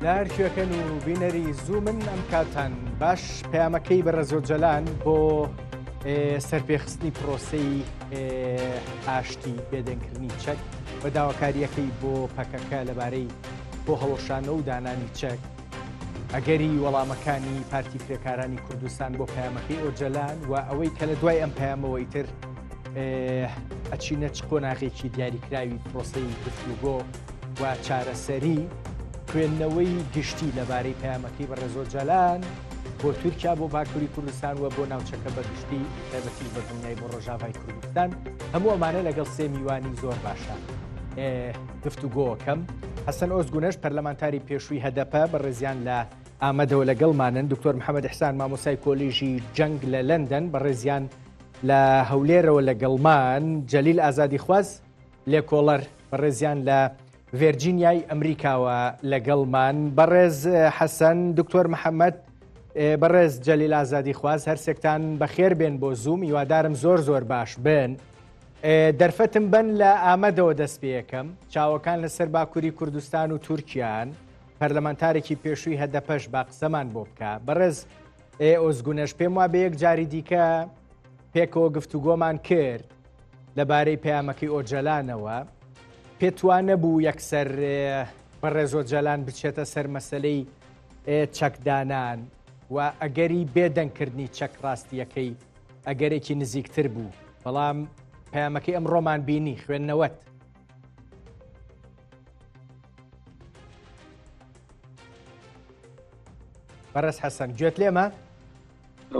دارکوێکەن و بینەری زوومن ئەم کاتان باش پەیامەکەی بەڕێزۆ جەلان بۆ سەرپێخستنی پرۆسەی ئاشتی بێدەنگکردنی چەک بە داواکاریەکەی بۆ پەکەکە لەبارەی بۆ هەڵۆشانە و دانانی چەک ئەگەری وەڵامەکانی پارتی کرێکارانی کوردستان بۆ پەیامەکەی ئۆجەلان و ئەوەی کە لە دوای ئەم پەیامەوەی تر ئەچینە چ قۆناغێکی دیاریکراوی پرۆسەی گفتوگۆ و چارەسەری خوێندنەوەی گشتی لەبارەی پەیامەکەی بەڕێزۆ جەلان بۆ تورکیا بۆ باکووری کوردستان و بۆ ناوچەکە بەگشتی تایبەتی بە دنیای بۆ ڕۆژاوای کوردستان هەموو ئەمانە لەگەڵ سێ میوانی زۆر باشە گفتوگۆکەم حەسەن ئۆزگونەش پەرلەمانتاری پێشووی هەدەپە بەڕێزیان لە ئامەدەوە لەگەڵمانن دکتۆر محەممەد ئیحسان مامۆسای کۆلیژی جەنگ لە لەندەن بەڕێزیان لە هەولێرەوە لەگەڵمان جەلیل ئازادیخواز لێکۆڵەر بەڕێزیان لە ڤێرجینیای ئەمریکاوە لەگەڵمان بەڕێز حەسەن دکتۆر محەممەد بەڕێز جەلیل ئازادیخواز هەرسێکتان بەخێر بێن بۆ زووم هیوادارم زۆر زۆر باش بن دەرفەتم بن لە ئامەدەوە دەست پێ یەکەم چاوەکان لەسەر باکووری کوردستان و تورکیان پەرلەمانتارێکی پێشووی هەدەپەش با قسەمان بۆ بکە بەڕێز ئۆزگونەش پێم وا بە یەک جاری دیکە پێکەوە گفتوگۆمان کرد لەبارەی پەیامەکەی ئۆجەلانەوە پێتوانە بوو یەکسەر بەڕێزۆ جەلان بچێتە سەر مەسەلەی چەکدانان و ئەگەری بێدەنگکردنی چەک ڕاستیەکەی ئەگەرێکی نزیکتر بوو بەڵام پەیامەکەی ئەمڕۆمان بینی خوێندنەوەت بەڕێز حەسەن گوێت لێمە؟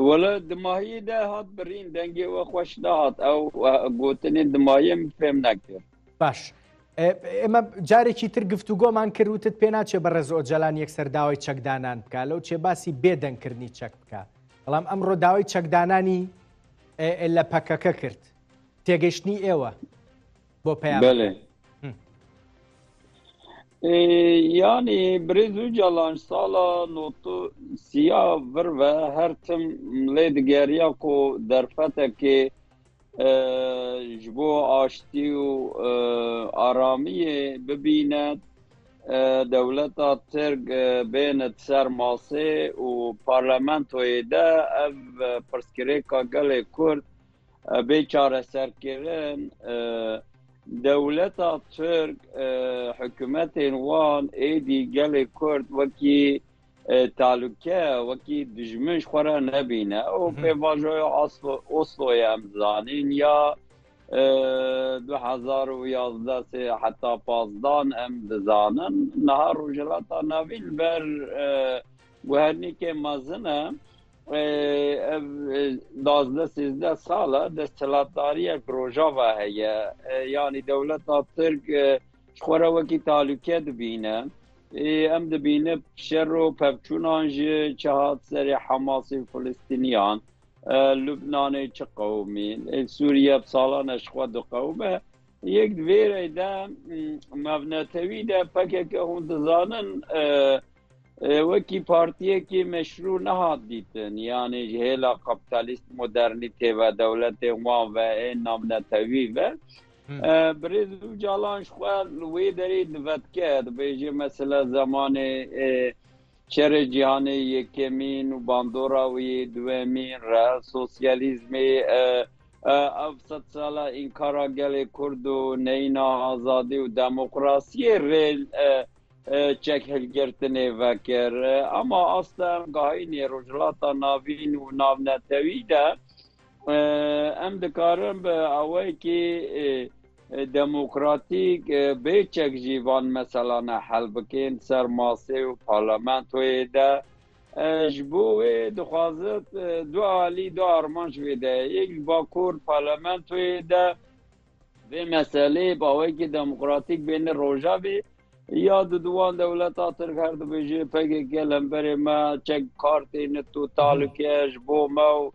وەڵە دماهیدا هات برین دەنگێوە خۆش داهات ئەو گوتنی دمایم پێم نەکرد باش ئێمە جارێکی تر گفتوگۆمان کردوتت پێ ناچێ بەڕێز ئۆجەلان یەکسەر داوای چەکدانان بکە لەو چێ باسی بێدەنگکردنی چەک بکە بەڵام ئەمڕۆ داوای چەکدانانی لە پەکەکە کرد تێگەیشتنی ئێوە بۆ پەیام yani birêz û calan sala notu siya vir ve her tim lê digeriya ku derfetekê ji bo aştî û aramiyê bibîne dewleta Tirk bêne ser masê û parlamentoyê de ev pirsgirêka gelê Kurd bê çareserkirin dewleta Tirk hikûmetên wan êdî gelê Kurd wekî talûke wekî dijmin ji xwe re nebîne û pêvajoya Osloyê em zanîn ya 2011 heta 15 em dizanin niha Rojhilata Navîn ber guhernîkê mezin e ev 12-13 sala desthilatdariyek Rojava heye yani dewleta Tirk ji xwe re wekî talûke dibîne em dibîne şer û pevçûnan ji çihat serê Hemasê Filistîniyan Lubnanê çi qewmî Sûriye salan ji xwe diqewme yek divêrê de mevnetewî de pekeke hûn dizanin wekî partiyekî meşrû nehat dîtin yani ji hêla kapitalîst modernîtê ve dewletê wan ve ê navnetewî ve birêz û calan ji xwe li wê derê divetke dibêje mesela zamanê çerê cîhanê yekemîn û bandora wî duemîn re sosyalîzmê ev sed sala înkara gelê Kurd û neyna azadî û demokrasiyê rê çek hilgirtinê vekir ama asla em gahînê Rojhilata Navîn û navnetewî de em dikarin bi awayekî demokratîk bêçek jî van meselane hel bikin ser masê û parlamentoyê de ji bo wê dixwazit du alî du armanc wê de yek bakur parlamentoyê de vê meselê bi awayekî demokratîk bêne Rojavê ya di diwan dewleta Tirk her dibêje pekeke lemberê me çek kartê nit û talûke ji bo me û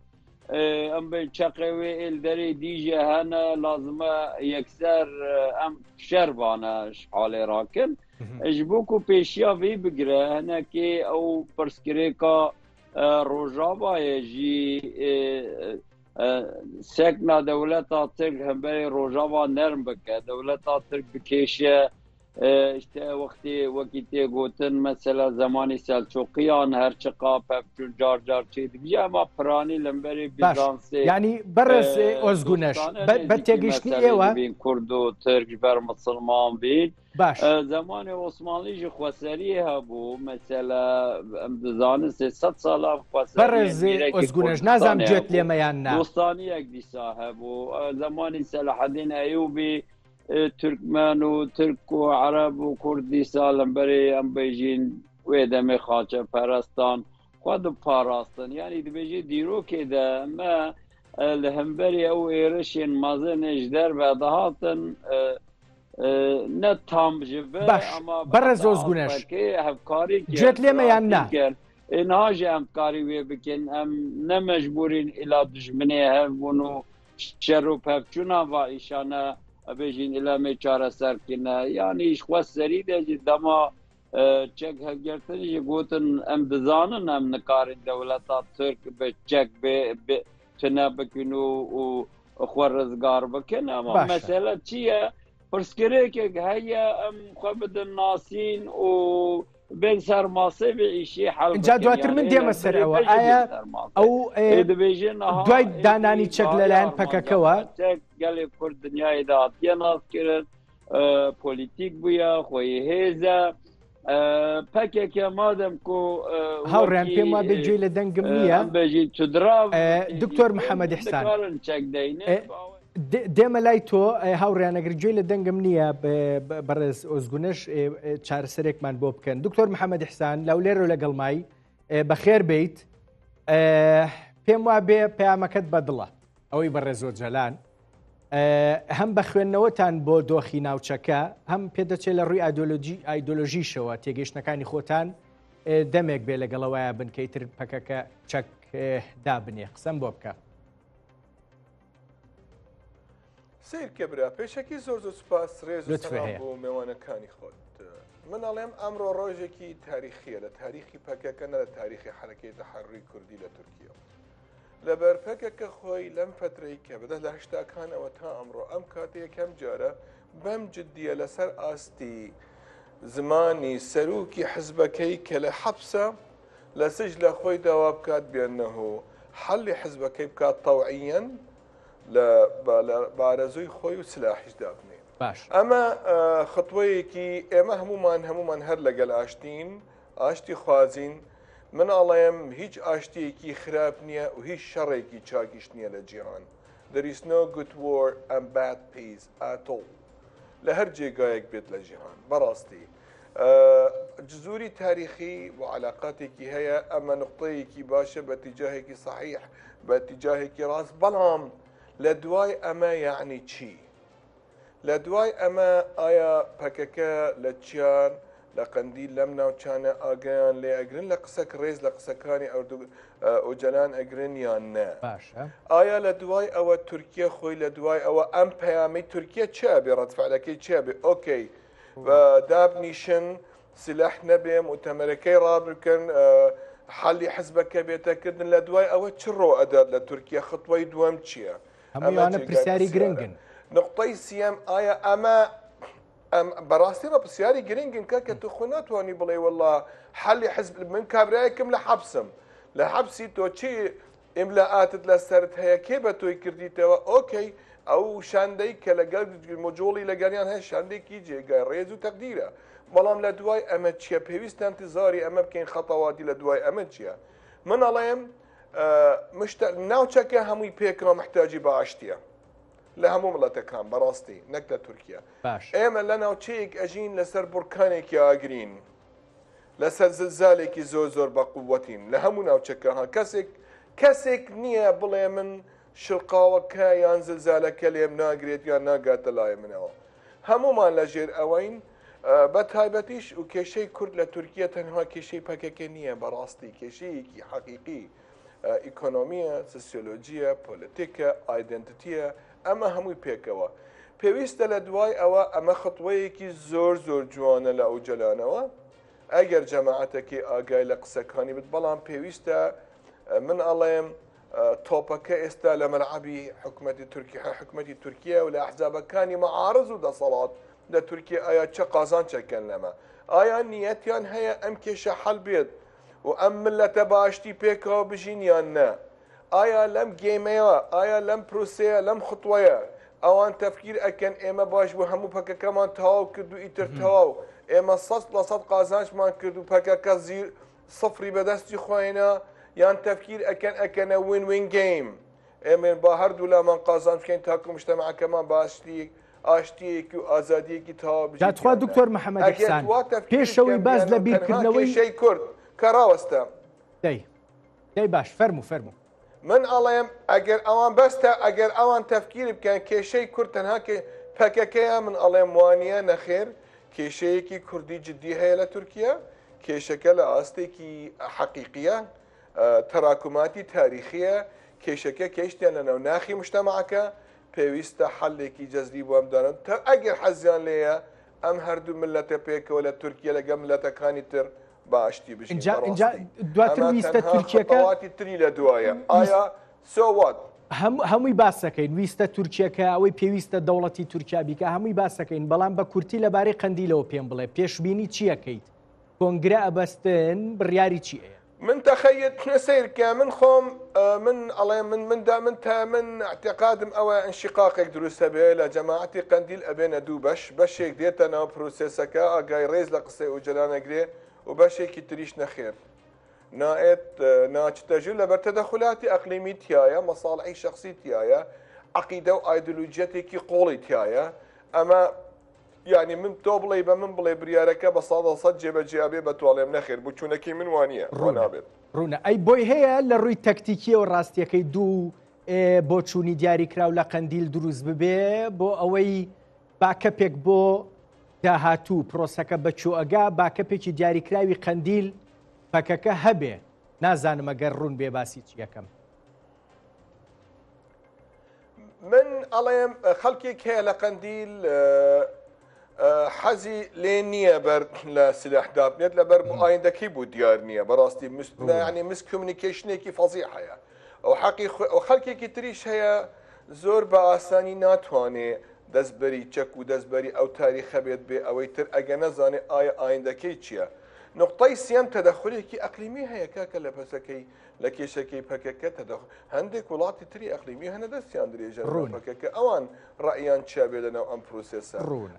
em bên çeqê wê êlderê dîje hene lazim e yekser em şer vane ji halê rakin ji bo ku pêşiya vê bigire hinekê ew pirsgirêka Rojavayê jî sekna dewleta Tirk hemberê Rojava nerm bike dewleta Tirk bikêşe وقتی وقتی گوتن مثلا زمانی سلجوقیان هرچقا پفچون جار جار چی دیگه اما پرانی لنبری باش بیزانسی یعنی بەڕێز ئۆزگونەش بە تێگەشتنی ئێوە بین کورد و ترک بر مسلمان بین باش زمان عثمانی جی خواسری هبو مثلا امدزان 300 سال بەڕێز ئۆزگونەش نازام گوێت لێمەیان نا دوستانی یک دیسا هبو زمانی صلاح الدین ایوبی ترکمن و ترک و عرب و کردی سالم برای ام بیجین ویدم خاچه پرستان خود پاراستن یعنی دبیجی دیرو که ده ما لهمبری او ایرشین مازه نجدر و دهاتن نه تام جبه باش بەڕێز ئۆزگونەش گوێت لێمەیان نا اینها جه همکاری وی بکن ام نمجبورین الى دجمنه هفون و شر و پفچونا و ایشانه بیجین الهی چاره سر کنه یعنی ایش خواست سری ده دما چک هفگرتنی گوتن ام بزانن ام نکارین دولتا ترک به چک به تنه بکن و خورزگار بکن اما مسئله چیه پرسکره که هیا ام خوابدن ناسین و بين سرماسي بيشي حلقه جا دواتر من دێمە سەر ئەوە ئایا ئەو دوای دانانی چەک لەلایەن پەکەکەوە گەلێ کورد دنیای داهاتیە ناسکردن پۆلیتیک بووە خۆی هێزە پەکێکە مادەم کو هاوڕێیان پێم وا بێ گوێی لە دەنگم نییە بێژی تودرا دکتۆر محەممەد ئیحسان چەک دەینێ دێمە لای تۆ هاوڕیان ئەگەر گوێی لە دەنگم نییە بەڕێز ئۆزگونەش چارەسەرێکمان بۆ بکەن دکتۆر محەممەد ئیحسان لەو لێرە لەگەڵمای بەخێر بیت پێم وا بێ پەیامەکەت بەدڵە ئەوەی بەڕێزۆ جەلان هەم بە خوێندنەوەتان بۆ دۆخی ناوچەکە هەم پێدەچێت لە ڕووی ئایدۆلۆژیشەوە تێگەیشتەکانی خۆتان دەمێک بێ لەگەڵەوەیە بنکەیتر پەکەکە چەک دابنێ قسەم بۆ بکە سیر کەبرا پێشەکی زۆر سوپاس ڕێز بۆ میێوانەکانی خۆت من ئەڵێم ئەمڕۆ ڕۆژێکی تاریخیە لە تاریخی پەکەکە نە لە تاریخی حرەکەی تەحەڕووی کوردی لە تورکیە لەبەر پەکەکە خۆی لەم فترەی کە بەدە لە هەشتاکانەوە تا ئەمڕۆ ئەم کاتە یەکەم جارە بەم جددیە لەسەر ئاستی زمانی سەرروکی حزبەکەی کە لە حەبسە لە سژ لە خۆی داوا بکات بێنەهۆ حەڵی حزبەکەی بکات تەوعیەن لە بارەزووی خۆی و سلاحیش دابنێ ئەمە خطوەیەکی ئێمە هەمومان هەر لەگەل ئاشتی خوازین من ئەڵێم هیچ ئاشتیەکی خراپ نییە و هیچ شەڕێکی چاکیش نییە لە جیهان There is no good war and bad peace at all لە هەر جێگایەک بێت لە جیهان بەڕاستی جزوری تاریخی و علااقاتێکی هەیە ئەمە نقطەیەکی باشە بە تیجاهێکی صحیح بە تیجاهێکی ڕاست بەڵام لە دوای ئەمە یعنی چی لە دوای ئەمە ئایا پەکەکە لە چیان لە قەندیل لەم ناوچانە ئاگیان لێ ئەگرن لە قسەک ڕێز لە قسەکانی ئۆجەلان ئەگرن یان نە ئایا لە دوای ئەوە تورکیا خۆی لە دوای ئەوە ئەم پەیامی تورکیا چیا بێ ڕەتفعلەکەی چیا بێ ئۆکەی دابنیشن سلاح نەبێ مؤتەمەرەکەی ڕابکەن حەلی حزبەکە بێتەکردن لە دوای ئەوە چ ڕۆ ئەدات لە تورکیا خطوەی دووەم چییە؟ ئەمانە پرسیاری گرنگن نقطەی سیەم ئایا ئەمە بەڕاستی بە پرسیاری گرنگن کە تو خۆ ناتوانانی بڵێ وەڵڵا حەلی حزب من کابراایەکم لە حەبسم لە حەبسی تۆ چی ئیملاعاتت لەسەرت هەیە کێ بە تۆی کردیتەوە ئۆکەی ئەو شاندەی کە لەگەڵ مۆجۆڵی لەگەریان هەیە شاندێکی جێگای ڕێز و تەقدیرە بەڵام لە دوای ئەمە چییە پێویستە انتزاری ئەمە بکەین خەتەواتی لە دوای ئەمە چییە من ئەڵێم ناوچەکە هەمووی پێکڕە محتاجی بە ئاشتیە لە هەموو وڵاتەکان بەڕاستی نەک لە تورکیا ئێمە لە ناوچەیەک ئەژین لەسەر بورکانێکی ئاگرین لەسەر زلزالێکی زۆر بە قووەتین لە هەموو ناوچەکەها کەسێک نییە بڵێ من شڵقاوەکە یان زلزالەکە لێم ناگرێت یان ناگاتە لای منەوە هەمومان لە ژێر ئەوەین بە تایبەتیش و کێشەی کورد لە تورکیا تەنها کێشەی پەکەکە نییە بەڕاستی کێشەیەکی حەقیقی ئیکۆنۆمیە سوسیۆلۆجیە پۆلیتیکە ئایدنتیتیە ئەمە هەمووی پێکەوە پێویستە لە دوای ئەوە ئەمە خطوەیەکی زۆر جوانە لە ئەو جەلانەوە ئەگەر جەماعەتێکی ئاگای لە قسەکانی بێت بەڵام پێویستە من ئەڵێم تۆپەکە ئێستا لە مەلعەبی حکومەتی تورکیا و لە ئەحزابەکانی مەعارض و دەسەڵات لە تورکیا ئایا چه قازان چەکەن لەمە ئایا نیەتیان هەیە ئەم کێشە حەڵ بێت و ئەم ملەتە باشتی پێکەوە بژین یان نە ئایا لەم گێمەیە ئایا لەم پرۆسەیە لەم خوتوەیە ئەوان تەفکیر ئەکەن ئێمە باش بوو هەموو پەکەکەمان تەواو کرد و ئیتر تەواو ئێمە 100% قازانجمان کرد و پەکەکە زیر سفری بەدەستی خۆینە یان تەفکیر ئەکەنە وین وین گەیم ئێمە با هەردوو لامان قازان بکەین تاکو مجتەمەعەکەمان باشتی ئاشتیەکی و ئازادیەکی تەواو بژین جاتخوا دکتۆر محەممەد ئیحسان پێشەوەی باز لە بیرکردنەوەی کێشەی کورد کە ڕاوەستە دەی باش فەرموو من ئەڵێم ئەگەر ئەوان بەستە ئەگەر ئەوان تەفکیر بکەن کێشەی کورد تەنها پەکەکەیە من ئەڵێم وانە نەخێر کێشەیەکی کوردی جددی هەیە لە تورکیا کێشەکە لە ئاستێکی حەقیقیە تەراکماتی تاریخیە کێشەکە کەیشتیان لە ناوخی مجتەمەعەکە پێویستە حەلێکی جەزری بۆ ئەمدانن تا ئەگەر حەزیان لێیە ئەم هەردوو ملەتە پێکەوە لە تورکیا لەگەڵ ملەتەکانی تر باشتی بژین دواتر ویستە تورکیەکەواتی تری لە دوایە ئایا سۆوات هەمووی باسەکەین ویستە تورکیەکە ئەوەی پێویستە دەوڵەتی تورکیا بیکە هەمووی باسەکەین بەڵام بە کورتی لەبارەی قەندیلەوە پێم بڵێ پێشبینی چیەکەیت کۆنگرە ئەبەستن بڕیاری چیە من تەخەیت نەسیرکە من خۆم من ئەڵێ من اعتقادم ئەوە انشقاقێک دروستە بێ لە جەماعەتی قەندیل ئەبێنە دوو بەشێک دێتە ناو پرۆسێسەکە ئاگای ڕێز لە قسەی ئوجلانەگرێ و بەشێکی تریش نەخێر نائێت ناچتەژوو لە بەرتەدەخولاتی ئەقلیمی تایە مەساڵحی شخصی تایە عقیدە و ئایدۆلۆجیەتێکی قۆڵی تایە ئەمە یعنی من تۆ بڵێ بە من بڵێ بریارەکە بە 100% جێبەجێبێ بەتواڵێم نەخێر بچوونەکەی من وانە ڕۆنابێت ڕوونە ئەی بۆی هەیە لە ڕووی تەکتیکیەوە ڕاستیەکەی دوو بۆ چوونی دیاریکراو لە قەندیل دروست ببێ بۆ ئەوەی باکەپێک بۆ داهاتوو پرۆسەکە بەچوو ئەگا باکەپێکی دیاریکراوی قەندیل پەکەکە هەبێ نازانم ئەگەر ڕوون بێ باسی چیەکەم من ئەڵێم خەڵکێک هەیە لە قەندیل حەزی لێ نییە بەر لە سلاحدا بنێت لەبەر ئایندەکەی بوو دیار نییە بەڕاستی ینی مس کمیونیکیشنێکی فەزیح هەیە ئەو حەقی خەڵکێکی تریش هەیە زۆر بە ئاسانی ناتوانێت دەستبەری چەک و دەستبەری ئەو تاریخە بێت بێ ئەوەی تر ئەگە نەزانێ ئایا ئایندەکەی چییە نقطەی سێم تەدەخولێکی ئەقلیمی هەیە کاکە لە پەسەکەی لە کێشەکەی پەکەکە هەندێک وڵاتی تری ئەقلیمی هەنە دەستیان درێژە پەکەکە ئەوان ڕائیان چیا بێ لەناو ئەم پرۆسێسە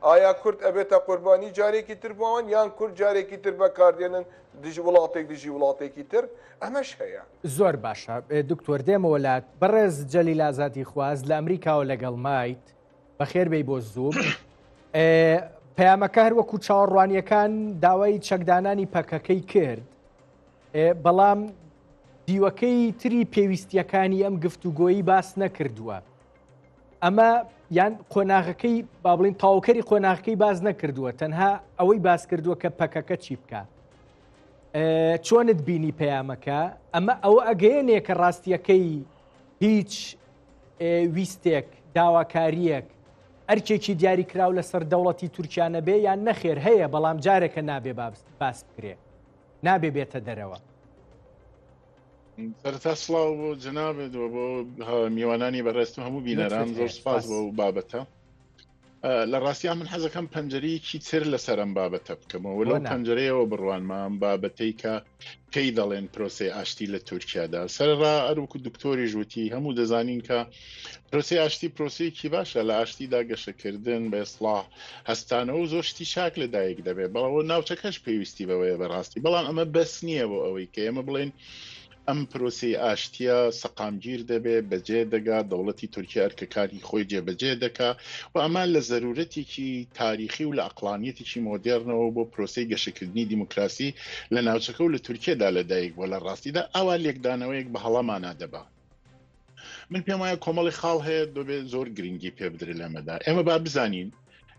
ئایا کورد ئەبێتە قوربانی جارێکی تر بۆەوەن یان کورد جارێکی تر بەکاردێنن دژ وڵاتێک دژی وڵاتێکی تر ئەمەش هەیە زۆر باشە دکتۆر دێمە وڵات بەڕێز جەلیل ئازادی خواست لە ئەمریکاوە لەگەڵ مایت بەخێر بێی بۆ زوو پەیامەکە هەروەکو چاوەڕوانیەکان داوای چەکدانانی پەکەکەی کرد بەڵام دیوەکەی تری پێویستیەکانی ئەم گفتوگۆیی باس نەکردووە ئەمە یان قۆناغەکەی با بڵین تاوکەری قۆناغەکەی باز نەکردووە تەنها ئەوەی باس کردووە کە پەکەکە چی بکە چۆنت بینی پەیامەکە ئەمە ئەوە ئەگەیەنێ کە ڕاستیەکەی هیچ ویستێک داواکاریەک ئەرکێکی دیاری کراو لەسەر دەوڵەتی تورکیانە بێ یان نەخێر هەیە بەڵام جارێکە نابێ باس بکرێ نابێ بێتە دەرەوە سەرتا سڵاو بۆ جەنابێت بۆ میوانانی بەڕێستم هەموو بینەران زۆر سپاس بۆ بابەتە لە ڕاستیان من حەزەکەم پەنجەرەیەکی تر لەسەر ئەم بابەتە بکەمەوە لەو پەنجەرەیەوە بڕوانمان بابەتەی کە پێی دەڵێن پرۆسەی ئاشتی لە تورکیادا سەرڕا ئەروکو دکتۆری ژووتی هەموو دەزانین کە پرۆسەی ئاشتی پرۆسەیەکی باشە لە ئاشتیدا گەشەکردن بە ئیسڵاح هەستانەوە و زۆر شتی چاک لەدایک دەبێت بەڵەوە ناوچەکەش پێویستی بەوەیە بەڕاستی بەڵام ئەمە بەس نییە بۆ ئەوەی کە ئێمە بڵێن ئەم پرۆسی ئاشتیە سەقامگیر دەبێت بەجێ دەگات دەوڵەتی تورکیا ئەرکەکانی خۆی جێبەجێ دەکا و ئەمان لە زەرورەتێکی تاریخی و لە ئەقلانیەتێکی مۆدێرنەوە بۆ پرۆسی گەشەکردنی دیموکراسی لە ناوچەکە و لە تورکیادا لەدایک بۆ لە ڕاستیدا ئەوە لێکدانەوەیەک بە هەڵەمانە دەبا من پێم وایە کۆمەڵی خاڵ هەیە دەبێت زۆر گرنگی پێ بدرێت لەمەدا ئێمە با بزانین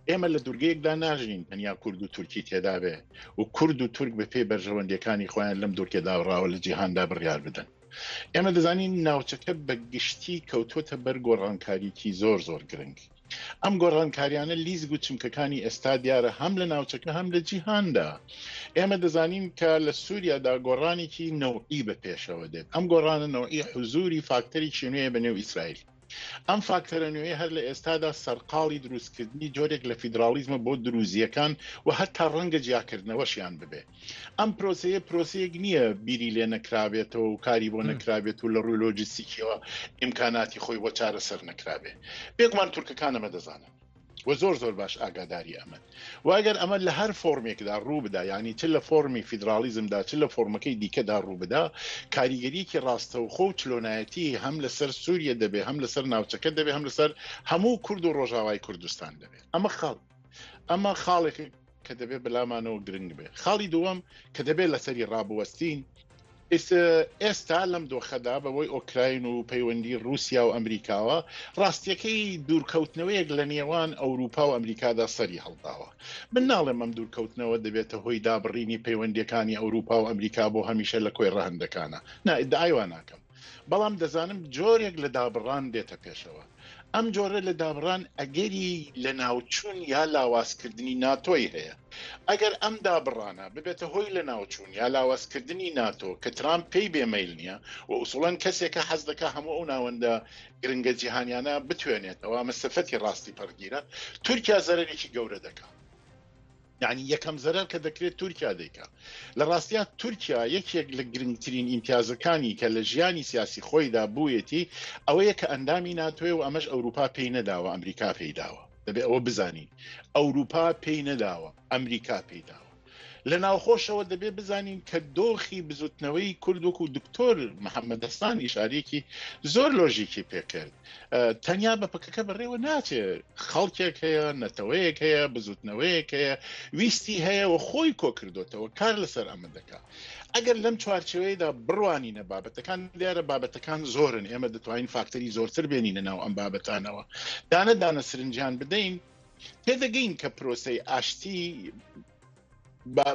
ئێمە لە دوورگەیەکدا ناژین تەنیا کورد و تورکی تێدا بێ و کورد و تورک بە پێی بەرژەوەندەکانی خۆیان لەم دوورکێدا ڕاوە لە جیهاندا بڕیار بدەن ئێمە دەزانین ناوچەکە بە گشتی کەوتوتە بەر گۆڕانکاریکی زۆر زۆر گرنگ ئەم گۆڕانکاریانە لیزگ و چمکەکانی ئێستا دیارە هەم لە ناوچەکە هەم لە جیهاندا ئێمە دەزانین کە لە سووریادا گۆڕانێکی نەوعی بە پێشەوە دێت ئەم گۆڕانە نەوعی حوزوری فاکتەری چینوەیە بەنێو ئیسرائیل ئەم فاکتەرە نوێی هەر لە ئێستادا سەرقاڵی دروستکردنی جۆرێک لە فیدرالیزمە بۆ دروزیەکان و هەتا ڕەنگە جیاکردنەوەشیان ببێ. ئەم پرۆسەیەک نییە بیری لێ نەکرابێتەوە و کاری بۆ نەکرابێت و لە ڕووی لۆجیستیکیەوە ئیمکاناتی خۆی بۆ چارەسەر نەکرابێ. بێگومان تورکەکان ئەمە دەزانن و زۆر باش ئاگاداری ئەمە و ئەگەر ئەمە لە هەر فۆرمێکدا ڕوو بدا، یعنی چ لە فۆرمی فیدرالیزمدا چ لە فۆرمەکەی دیکەدا ڕوو بدا، کاریگەریەکی ڕاستەوخۆ و چلۆنایەتی هەم لەسەر سووریە دەبێ، هەم لەسەر ناوچەکە دەبێ، هەم لەسەر هەموو کورد و ڕۆژاوای کوردستان دەبێت. ئەمە خاڵێک کە دەبێت بەلامانەوە گرنگ بێ. خاڵی دووەم کە دەبێت لەسەری ڕابوەستین ئێستا لەم دۆخەدا بەوەی ئۆکراین و پەیوەندی رووسیا و ئەمریکاوە ڕاستیەکەی دوورکەوتنەوەیەک لە نێوان ئەوروپا و ئەمریکادا سەری هەڵداوە. من ناڵێم ئەم دوورکەوتنەوە دەبێتە هۆی دابڕینی پەیوەندیەکانی ئەوروپا و ئەمریکا بۆ هەمیشە لە کۆی ڕەهەندەکانە، ئیدعای ناکەم، بەڵام دەزانم جۆرێک لە دابڕان دێتە پێشەوە. ئەم جۆرە لە دابڕان ئەگەری لە ناوچوون یا لاوازکردنی ناتۆی هەیە. ئەگەر ئەم دابڕانە ببێتە هۆی لە ناوچوون یا لاوازکردنی ناتۆ کە ترامپ پێی بێمەیل نییە و ئوسوڵەن کەسێکە حەز دەکا هەموو ئەو ناوەندە گرنگە جیهانیانە بتوێنێتەوە مەسەفەتی ڕاستی پەرگیرە، تورکیا زەرەرێکی گەورە دەکات. یعنی یەکەم زەرەر کە دەکرێت تورکیا دەیکات. لە ڕاستیە تورکیا یەکێک لە گرنگترین ئیمتیازەکانی کە لە ژیانی سیاسی خۆیدا بوویەتی ئەوەیە کە ئەندامی ناتۆی و ئەمەش ئەوروپا پێی نەداوە، ئەمریکا پێیداوە. دەبێت ئەوە بزانین، ئەوروپا پێی نەداوە، ئەمریکا پێیداوە. لە ناوخۆشەوە دەبێت بزانین کە دۆخی بزوتنەوەی کوردوک و دکتۆر محەممەد دەستان ئیشارێکی زۆر لۆژیکی پێکرد. تەنیا بە پکەکە بەڕێوە ناچێت، خەڵکێک هەیە، نەتەوەیەک هەیە، بزوتنەوەیەک هەیە، ویستی هەیە و خۆی کۆ کردوتەوە، کار لەسەر ئەمە دەکات. ئەگەر لەم چوارچەوەیدا بڕوانینە بابەتەکان، دیارە بابەتەکان زۆرن، ئێمە دەتوانین فاکتەری زۆرتر بێنینە ناو ئەم بابەتانەوە، دانە سرنجیان بدەین، تێدەگەین کە پرۆسەی ئاشتی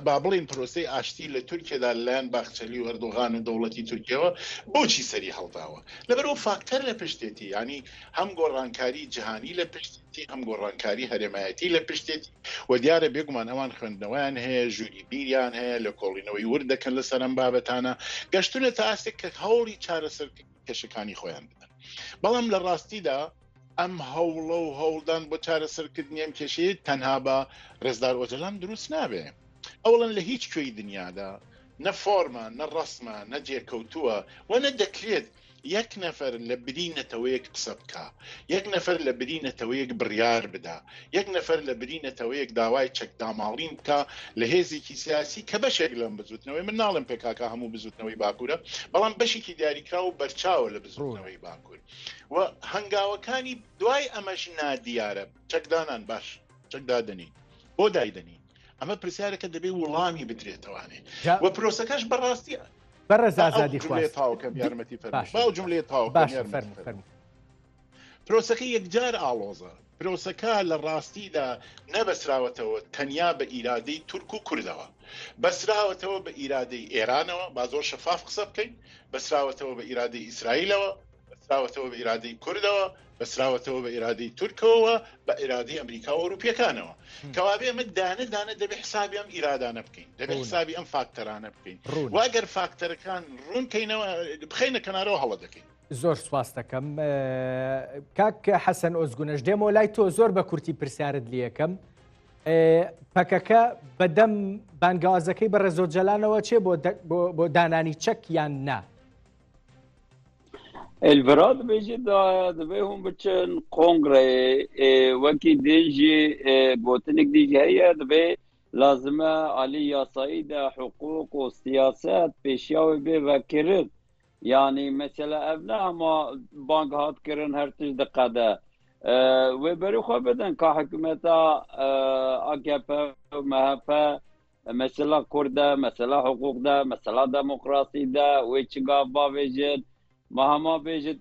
با بڵین پرۆسەی ئاشتی لە تورکیادا لەلایەن باخچەلی و ئەردۆغان و دەوڵەتی تورکیەوە بۆچی سەری هەڵداوە؟ لەبەرەوە فاکتەر لە پشتێتی، ینی هەم گۆڕانکاری جیهانی لە پشتێتی، هەم گۆڕانکاری هەرێمایەتی لە پشتێتی و دیارە بێگومان ئەوان خوێندنەوەیان هەیە، ژووری بیریان هەیە، لە کۆڵینەوەی وردەکەن لەسەر ئەم بابەتانە، گەشتونە تا ئاستێک کە هەوڵی چارەسەر کێشەکانی خۆیان بدەن. بەڵام لە ڕاستیدا ئەم هەوڵە و هەوڵدان بۆ چارەسەرکردنی ئەم کێشەیە تەنها بە ڕێزدار ئۆجەلان دروست نابێ. ئەوڵەن لە هیچ کوێی دنیادا نە فۆرمە، نە ڕەسمە، نە جێکەوتووە و نە دەکرێت یەک نەفەر لە برینەتەوەیەک قسە بکە، یەک نەفەر لە برینەتەوەیەک بڕیار بدا، یەک نەفەر لە برینەتەوەیەک داوای چەکداماڵین بکە لە هێزێکی سیاسی کە بەشێک لەم بزوتنەوەی، من ناڵم پێکاکە هەموو بزوتنەوەی باکوورە، بەڵام بەشێکی دیاریکرا و بەرچاوە لە بزوتنەوەی باکوور و هەنگاوەکانی دوای ئەمەش نادیارە. چەکدانان باش چەکدادنین بۆ دایدنی، ئەمە پرسیارەکە دەبێت وڵامی بدرێتەوانێ و پرۆسەکەش بەڕاستیە بەڕێز ئازادی خواست تاوکەم یارمەتی فەرموو باو جملەیە تاوکەم یارمەتی فەرموو. پرۆسەکە یەکجار ئاڵۆزە، پرۆسەکە لە ڕاستیدا نەبەسراوەتەوە تەنیا بە ئیرادەی تورک و کوردەوە، بەسراوەتەوە بە ئیرادەی ئێرانەوە، با زۆر شەفاف قسە بکەین، بەسراوەتەوە بە ئیرادەی ئیسرائیلەوە، بەسراوەتەوە بە ئیرادەی کوردەوە، بەسراوەتەوە بە ئیرادەی تورکەوە، بە ئیرادەی ئەمریکا و ئەوروپیەکانەوە. کەوابێ ئەمە دانە دەبێ حسابی ئەم ئیرادانە بکەین، دەبێ حسابی ئەم فاکتەرانە بکەین، واگەر فاکتەرەکان ڕوونکەینەوە بخەینە کەنارەوە هەڵە دەکەین. زۆر سواس دەکەم کاک حەسەن ئۆزگونەش، دێمەوە لای تۆ زۆر بە کورتی پرسیارت لێکەم. پەکەکە بەدەم بانگازەکەی بە ڕێزۆجەلانەوە چێ بۆ دانانی چەک یان نا؟ البراد بيجي دبيهم بتشن كونغري وكي ديجي بوتنك ديجي هي دبي لازمه علي ياساي ده حقوق والسياسات بيشاوي بي وكرت يعني مثلا ابناء ما بانك هات كرن هرتش دقاده وبرخوا بدن كحكومتا اكفا مهفا مثلا كرده مثلا حقوق ده مثلا ديمقراطي ده ويتشغا بيجي مهما بیشت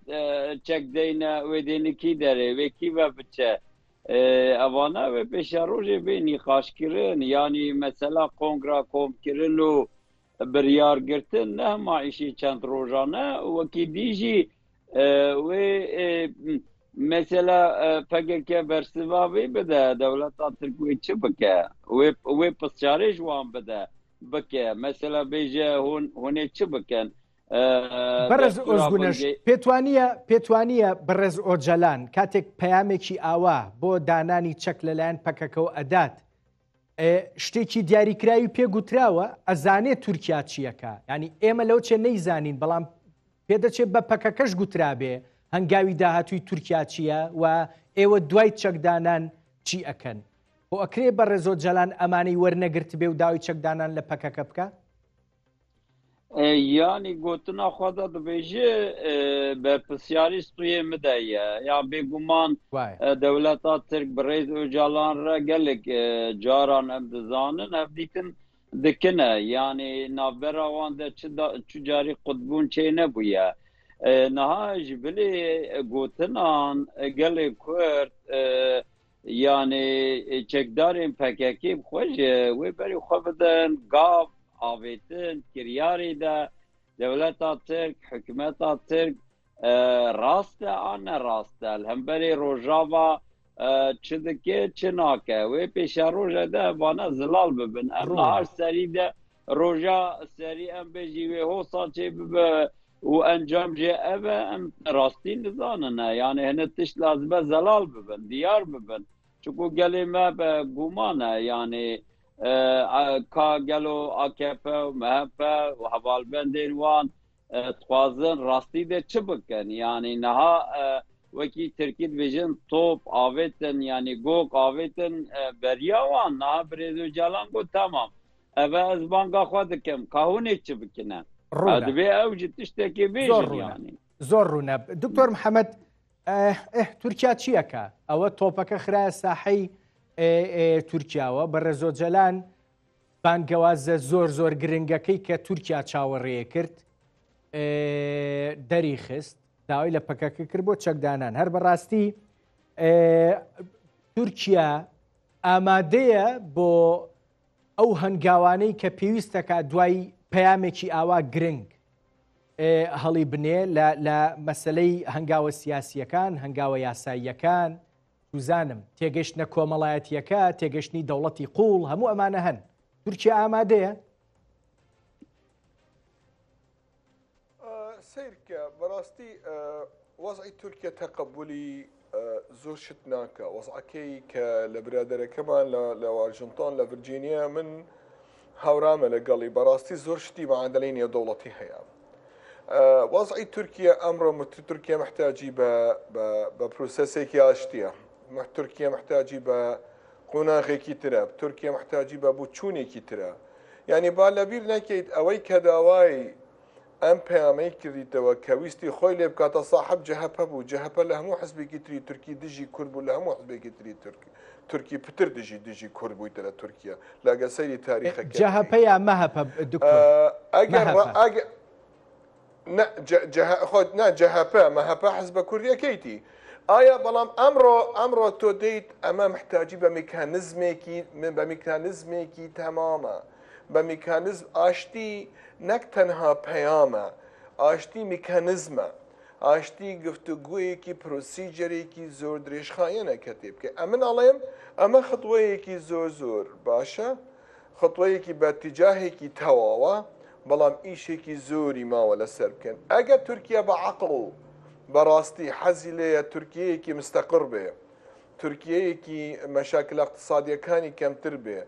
چک دینا و دینی کی داره و کی و بچه اوانا و پیشروج بینی خاش کردن یعنی مثلا کنگره کم کردن و بریار گرتن نه معیشی چند روزانه و کی دیجی و مثلا پگه که برسوابی بده دولت ترکیه چه بکه و پسچارش وام بده بکه مثلا بیجه هونه چه بکن بەڕێز ئۆزگونەش پێتوانیە بەڕێز ئۆجەلان کاتێک پەیامێکی ئاوا بۆ دانانی چەک لەلایەن پەکەکەەوە ئەدات شتێکی دیاریکراوی پێگوتراوە ئەزانێت تورکیا چیەکە ینی ئێمە لەو چێ نەیزانین بەڵام پێدەچێت بە پەکەکەش گوترابێ هەنگاوی داهاتووی تورکیا چییە و ئێوە دوای چەکدانان چی ئەکەن بۆ ئەکرێ بەڕێز ئۆجەلان ئەمانەی وەرنەگرت بێ و داوای چەکدانان لە پەکەکە بکە یانی گوتنا خۆدا دەبێژێ بە پرسیاری ستویێ مدەیە یا بێگومان دەولەتا ترک بەڕێز ئۆجاڵان ڕە gelek caran em dizanin ev dîtin dikine yanî navbera wan de çi carî qutbûn çê nebûye niha ji bilê gotinan gelê Kurd yanî çekdarên PKK xwe ji wê berî xwe bidin gav avêtin kiryarê de dewleta Tirk hikûmeta Tirk rast e an ne rast e hemberê rojava çi dike çi nake wê pêşa roja de vana zilal bibin em nahar serî de roja serî em bêjî wê hosa çê bibe û encam jê ev e em rastî nizanin e yani hinek tişt lazime zelal bibin diyar bibin çikû gelê me be guman e yani ka gelo AKP û MHP û hevalbendên wan dixwazin rastî de çi bikin yanî niha wekî Tirkî dibêjin top avêtin yanî gok avêtin beriya wan niha Birêz Öcalan got tamam ev ez banga xwe dikim ka hûnê çi bikine divê ew ji tiştekê bêjin yanî زۆر ڕوونە دکتۆر محەممەد تورکیا چیەکە ئەوە تۆپەکە خراە ساحەی تورکیاوە بەڕێز ئۆجەلان بانگەوازە زۆر گرنگەکەی کە تورکیا چاوەڕێیە کرد دەری خست داوای لە پەکەکە کرد بۆ چەکدانان هەر بەڕاستی تورکیا ئامادەیە بۆ ئەو هەنگاوانەی کە پێویستەکە دوای پەیامێکی ئاوا گرنگ هەڵی بنێ لە مەسلەی هەنگاوە سیاسیەکان هەنگاوە یاساییەکان توزانم تێگەشتنە کۆمەڵایەتیەکە تێگەشتنی دەوڵەتی قوڵ هەموو ئەمانە هەن تورکیا ئامادەیە سیرکە بەڕاستی وەزعی تورکیا تەقبولی زۆر شت ناکە وەزعەکەی کە لە برادەرەکەمان لە واژنتۆن لە ڤرجینیا من هاورامە لەگەڵی بەڕاستی زۆر شتی معادلەی نێودەوڵەتی هەیە وەزعی تورکیا ئەمڕۆ تورکیا محتاجی بە پرۆسەسێکی ئاشتیە تورکیا محتاجی بە قۆناغێکی ترە تورکیا محتاجی بە بچوونێکی ترە یعنی با لەبیر نەکەیت ئەوەی کە داوای ئەم پەیامەی کردیتەوە کە ویستی خۆی لێ بکاتە ساحب جەهەپە بوو جەهەپە لە هەموو حزبێکی تری تورکی دژی کورد بوو لە هەموو حزبێکی تری تورکی پتر دژی کورد بوویتە لە تورکیا لاگە سەیری تاریخەکە جەهەپە یا مەهەپە خۆت نا جەهەپە مەهەپە حزبە کوردیەکەیتی ئایا بەڵام ئەمڕۆ تۆ دەیت ئەمە محتاجی بە میکانیزمێکی تەمامە بە میکانیزم ئاشتی نەک تەنها پەیامە ئاشتی میکانیزمە ئاشتی گفتوگویەکی پرۆسیجەرێکی زۆر درێژخایەنە کە تێ بکە ئەمن ئەڵێم ئەمە خطوەیەکی زۆر باشە خطوەیەکی بە تیجاهێکی تەواوە بەڵام ئیشێکی زۆری ماوە لەسەر بکەن ئەگە تورکیا بە عەقڵ و بەڕاستی حەزی لێیە تورکیەیەکی مستەقر بێ تورکیەیەکی مەشاکل اقتصادیەکانی کەمتر بێ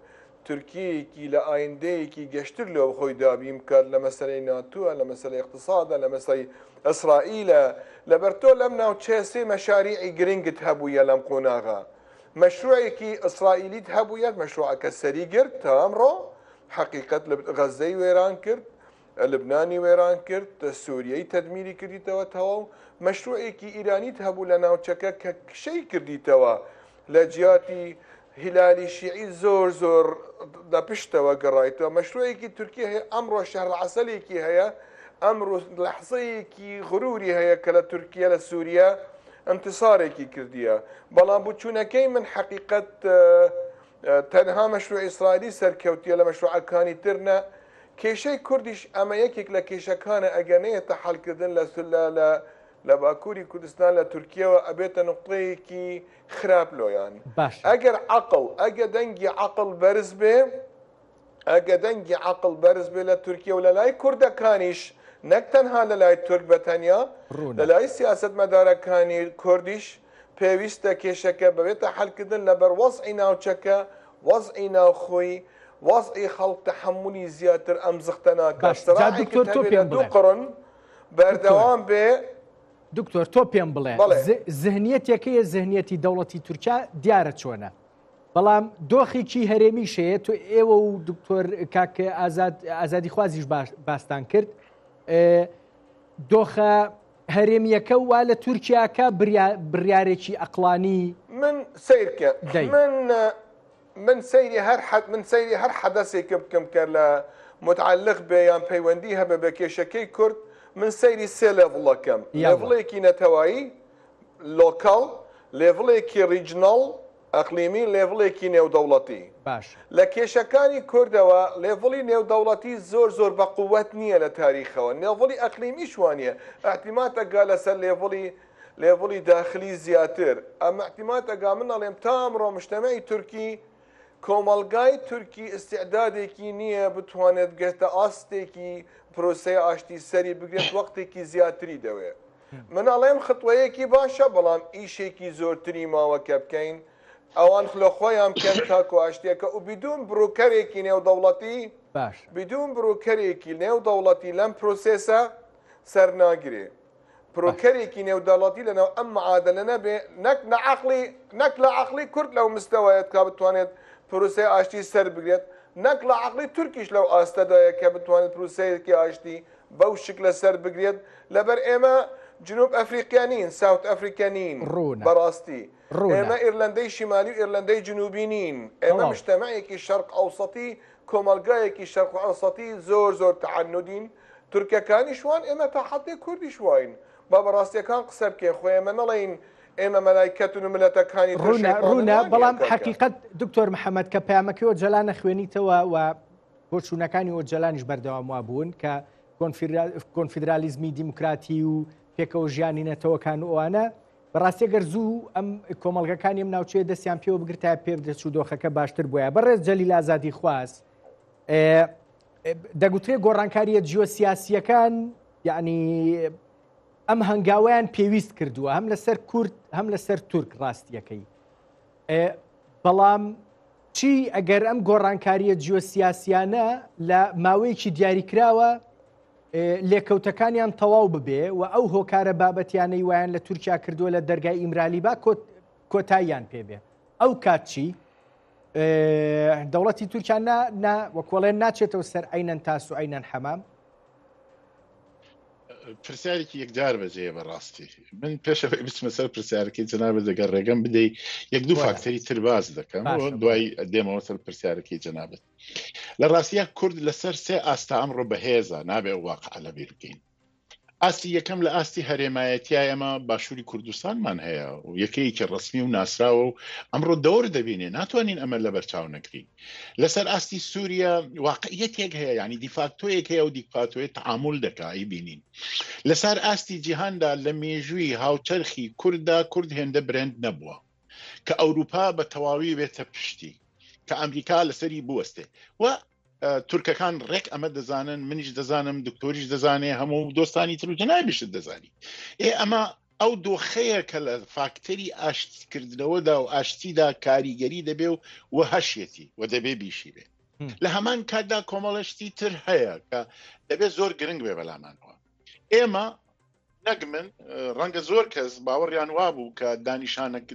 تورکیەیەکی لە ئایندەیەکی گەشتر لەو خۆی دابیم کرد لە مەسەلەی ناتووە لە مەسەلەی اقتصادە لە مەسەلەی ئەسرائیلە لەبەر تۆ لەم ناوچێسێ مەشاریعی گرنگت هەبوویە لەم قۆناغا مەشروعێکی ئیسرائیلیت هەبوویە مەشروعەکە سەری گرت تا ئەمڕۆ حقیقەت لە غەزەی وێران کرد لبنانی وێران کرد سووریەی تەدمیری کردیتەوە تەواو مەشروعێکی ئیرانیت هەبوو لە ناوچەکە کە کشەی کردیتەوە لە جیاتی هیلالی شیعی زۆر دەپشتەوە گەڕایتەوە مەشروعێکی تورکیا هەیە ئەمڕۆ شەهر عەسەلێکی هەیە ئەمڕۆ لەحزەیەکی غروری هەیە کە لە تورکیا لە سووریا انتصارێکی کردیە بەڵام بچوونەکەی من حقیقەت تەنها مەشروع ئیسرائیلی سەرکەوتیە لە مەشروعەکانی ترنە کێشەی کوردیش ئەمە یەکێک لە کێشەکانە ئەگەنەیەتە حەڵکردن لە باکووری کوردستان لە تورکیەوە ئەبێتە نقطەیەکی خراپ لۆیان ئەگەر عەقڵ ئەگە دەنگی عەقڵ بەرز بێ ئەگە دەنگی عەقڵ بەرز بێ لە تورکیا و لە لای کوردەکانیش نەک تەنها لە لای تورک بەتەنیا لە لای سیاسەتمەدارەکانی کوردیش پێویستە کێشەکە ببێتە حەلکردن لەبەر وەزعی ناوچەکە وەزعی ناوخۆی وەزعی خەڵک تەحەمولی زیاتر ئەم زختە ناکات دوو قڕن بەردەوام بێ. دکتۆر تۆ پێم بڵێ زهنیەتێکەیە زهنیەتی دەوڵەتی تورکیا دیارە چۆنە، بەڵام دۆخێکی هەرێمی شەیە تۆ ئێوە و دکتۆر کاکە ئازادی خوازیش باستان کرد دۆخە هەرێمیەکە وا لە تورکیاکە بڕیارێکی ئەقلانی من سیرکە من سەیری هەر حەدەسێکە بکەم کە لە متعلق بێ یان پەیوەندی هەبە بە کێشەکەی کورد من سەیری سێ لێڤڵەکەم لێڤڵێکی نەتەوایی لۆکاڵ لێڤڵێکی ریجنەڵ ئەقلیمی لێڤڵێکی نێودەوڵەتی لە کێشەکانی کوردەوە لێڤڵی نێودەوڵەتی زۆر بە قووەت نییە لە تاریخەوە نێڤڵی ئەقلیمی شوانیە ئەحتیماتەگا لەسەر لێڤڵی داخلی زیاتر ئەم ئەحتیماتەگا من ئەڵێم تا ئەمڕۆ مجتەمەعی تورکی کۆمەلگای تورکی استعدادێکی نییە بتوانێت گەستە ئاستێکی پرۆسەی ئاشتی سەری بگرێت وەختێکی زیاتری دەوێت من ئەڵێم خطوەیەکی باشە بەڵام ئیشێکی زۆرتری ماوەکە بکەین ئەوان خلۆخۆیان بکەن تاکو ئاشتێکە و بیدون بروکەرێکی نێودەوڵەتی بیدون بروکەرێکی نێودەوڵەتی لەم پرۆسێسە سەرناگرێ پرۆکەرێکی نێودەوڵەتی لەناو ئەم معادلە نەبێ نەک لە عەقلی کورد لەو مستەوایەت کا بتوانێت پرۆسەی ئاشتی سەر بگرێت نەک لە عەقلی تورکیش لەو ئاستەدایە کە بتوانێت پرۆسەیەکی ئاشتی بەو شکلە سەر بگرێت لەبەر ئێمە جنوب ئەفریقیانین ساوت ئەفریقیانین بەڕاستی ئێمە ئیرلندەی شیمالی و ئیرلندەی جنوبی نین ئێمە مجتەمەعێکی شەرق ئەوسەتی کۆمەلگایەکی شەرق ئەوسەتی زۆر تەعنودین تورکەکانی شوان ئێمە تا حەدێ کوردی شواین با بەڕاستیەکان قسە بکەین خۆ ئێمە نەڵێین ئێمە مەلایکەتون و ملەتەکانی ڕوونە بەڵام حقیقەت دکتۆر محەممەد کە پامەکەی جەلانە خوێنیتەوە و بۆچوونەکانی ئۆجلانیش بەردەوام وابوون کە کۆنفیدرالیزمی دیموکراتی و پێکەوە ژیانی نەتەوەکان و ئەوانە بەڕاستی گەر زوو ئەم کۆمەڵگەکانی ئەم ناوچەیە دەستیان پێوە بگرتای پێ بدەچ و دۆخەکە باشتر بووە بەڕێز جەلیل ئازادی خواست دەگوترێت گۆڕانکاریە جیۆسیاسیەکان یعنی ئەم هەنگاویان پێویست کردووە هەم لەسەر کورد هەم لەسەر تورک ڕاستیەکەی بەڵام چی ئەگەر ئەم گۆڕانکاریە جیۆسیاسیانە لە ماوەیەکی دیاریکراوە لێکەوتەکانیان تەواو ببێ و ئەو هۆکارە بابەتیانەی وایان لە تورکیا کردووە لە دەرگای ئیمرالی با کۆتاییان پێبێ ئەو کاتچی دەوڵەتی تورکیان وەکوڵێن ناچێتەوە سەر ئەینەن تاس و ئەینەن حەمام پرسیارێکی یەکجار بەجێ بەڕاستی من پێشەوەی بچمە سەر پرسیارەکەی جەنابێت دەگەر ڕێگەم بدەیت یەک دوو فاکتەری تر باز دەکەم دوای دێمەوە سەر پرسیارەکەی جەنابێت لە ڕاستیە کورد لەسەر سێ ئاستا ئەمڕۆ بەهێزە نابێ واقع لەبیر بکەین ئاستی یەکەم لە ئاستی هەرێمایەتیە ئێمە باشووری کوردستانمان هەیە و یەکەیەکی ڕسمی و ناسراوە و ئەمڕۆ دەور دەبینێ ناتوانین ئەمە لە بەرچاو نەکرین لەسەر ئاستی سووریا واقعیەتێک هەیە ینی دیفاکتۆیەک هەیە و دیکتاتۆری تعامل دەکای بینین لەسەر ئاستی جیهاندا لە مێژووی هاوچەرخی کووردا کورد هێندە برند نەبووە کە ئەوروپا بە تەواوی بێتە پشتی کە ئەمریکا لەسەری بوەستێ و تورکەکان ڕێک ئەمە دەزانن منیش دەزانم دکتۆریش دەزانێ هەموو دۆستانی تر و جەنابیشت دەزانی ئەمە ئەو دۆخەیە کە لە فاکتەری ئاشتیکردنەوەدا و ئاشتیدا کاریگەری دەبێ و هەشیەتی و دەبێ بیشی بێ لە هەمان کاتدا کۆمەڵەشتی تر هەیە کە دەبێت زۆر گرنگ بێ بەلامانەوە ئێمە نەک من ڕەنگە زۆر کەس باوەڕیان وابوو کە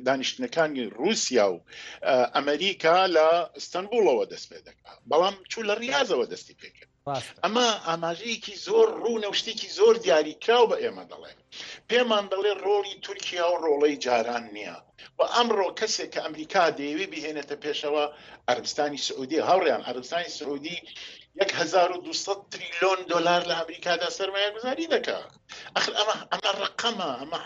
دانیشتنەکانی رووسیا و ئەمریکا لە ئستەنبوڵەوە دەست پێ دەکات بەڵام چوو لە ریاضەوە دەستی پێکرد ئەمە ئاماژەیەکی زۆر ڕوونە و شتێکی زۆر دیاریکراو بە ئێمە دەڵێ پێمان دەڵێ ڕۆڵی تورکیا و ڕۆڵەی جاران نییە و ئەمڕۆ کەسێک کە ئەمریکا دەیەوێ بهێنێتە پێشەوە عەربستانی سعودی هاوڕێیان عەربستانی سعودی 1200 تریلیۆن دلار لە ئەمریکادا سەرمایە گوزاری دەکات ئەخر ئەمە ڕقەمە ئەمە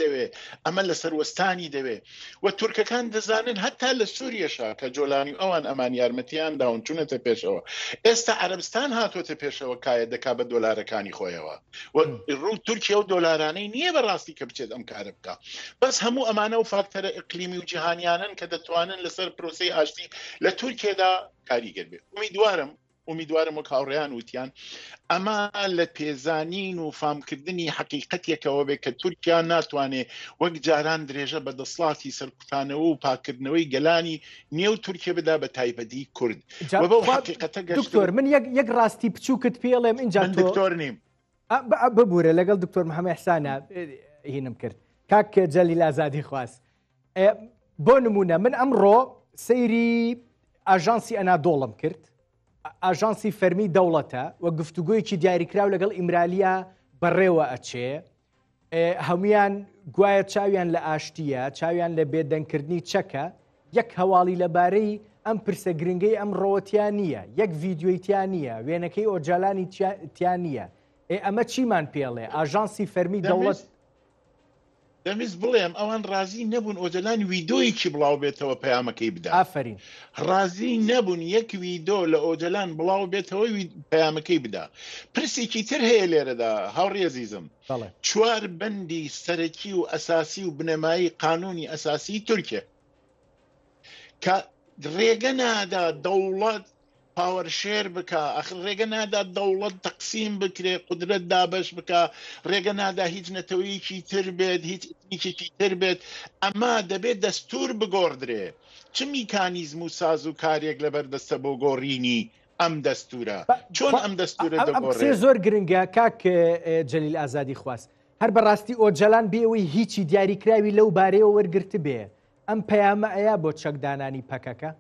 دەوێ ئەمە لە سەروەستانی دەوێ و تورکەکان دەزانن هەتا لە سووریەشا کە جۆلانی ئەوان ئەمان یارمەتیان داون چوونەتە پێشەوە ئێستا عەربستان هاتوۆتە پێشەوە کایە دەکا بە دۆلارەکانی خۆیەوە و ڕوو تورکیا و دۆلارانەی نییە بەڕاستی کە بچێت ئەم کارە بکە بەس هەموو ئەمانە و فاکتەرە ئیقلیمی و جیهانیانن کە دەتوانن لەسەر پرۆسەی ئاشتی لە تورکیادا کاریگەر بێت ئومیدوارم ئومیدوارم وەک هاوڕێیان وتیان ئەمە لە پێزانین و فامکردنی حقیقەتێکەوە بێت کە تورکیا ناتوانێت وەک جاران درێژە بە دەسڵاتی سەرکوتانەوە و پاکردنەوەی گەلانی نێو تورکیا بدا بە تایبەتی کورد. دکتۆر من یەک ڕاستی بچووکت پێڵێم اینجا دکتۆر نیم ببوورە لەگەڵ دکتۆر محەممەد ئیحسانە هینم کرد کاک جەلیل ئازادی خواست. بۆ نمونە من ئەمڕۆ سەیری ئاژانسی ئەنادۆڵم کرد، ئاژانسی فەرمی دەوڵەتە و گفتوگویەکی دیاریکراو لەگەڵ ئیمرالیا بەڕێوە ئەچێ، هەمویان گوایە چاویان لە ئاشتیە، چاویان لە بێدەنگکردنی چەکە، یەک هەواڵی لەبارەی ئەم پرسە گرنگەی ئەم ڕۆوەتیان نییە، یەک ڤیددیۆی تیان نییە، وێنەکەی ئۆجالانی تیان نییە. ئەمە چیمان پێڵێ؟ ئاژانسی فەرمی دەوڵەت دەمەست بڵێم ئەوان ڕازی نەبوون ئۆجلان ویدۆیەکی بڵاو بێتەوە پەیامەکەی بدا. ئافرین ڕازی نەبوون یەک ویدۆ لە ئۆجلان بڵاو بێتەوە پەیامەکەی بدا. پرسێکی تر هەیە لێرەدا هاوڕێ عەزیزم، 4 بەندی سەرەکی و ئەساسی و بنەمایی قانونی ئەساسی تورکیا کە ڕێگە نادا دەوڵەت پاوەرشێر بکە، ڕێگە نادا دەوڵەت تەقسیم بکرێ، قودرەت دابەش بکە، ڕێگە نادا هیچ نەتەوەیەکی تر بێت، هیچ ئتنیکێکی تر بێت. ئەمە دەبێت دەستور بگۆڕدرێ. چ میکانیزم و ساز و کارێک لەبەردەستە بۆ گۆڕینی ئەم دەستورە؟ چۆن ئەم دەستورە دەگۆڕێت؟ زۆر گرنگە کاک جەلیل ئازادی خواست. هەر بەڕاستی ئۆجەلان بێەوەی هیچی دیاریکراوی لەو بارەیەوە وەرگرت بێ، ئەم پەیامە ئەیە بۆ چەکدانانی پەکەکە